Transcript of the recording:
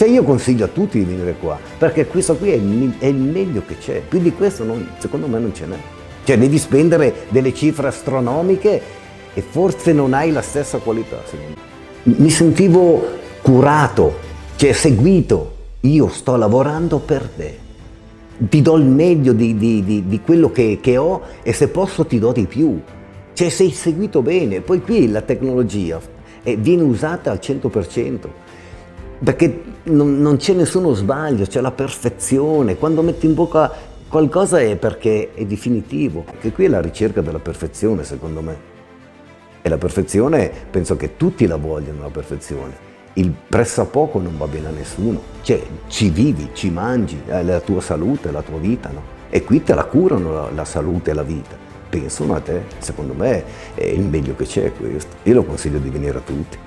Cioè io consiglio a tutti di venire qua, perché questo qui è il meglio che c'è, più di questo secondo me non ce n'è. Cioè devi spendere delle cifre astronomiche e forse non hai la stessa qualità, secondo me. Mi sentivo curato, cioè seguito. Io sto lavorando per te, ti do il meglio di quello che ho e se posso ti do di più. Cioè sei seguito bene, poi qui la tecnologia viene usata al 100%, perché non c'è nessuno sbaglio, c'è la perfezione. Quando metti in bocca qualcosa è perché è definitivo. Che qui è la ricerca della perfezione, secondo me. E la perfezione, penso che tutti la vogliono, la perfezione. Il pressappoco non va bene a nessuno. Cioè, ci vivi, ci mangi, la tua salute, la tua vita, no? E qui te la curano la salute e la vita. Pensano a te. Secondo me è il meglio che c'è questo. Io lo consiglio di venire a tutti.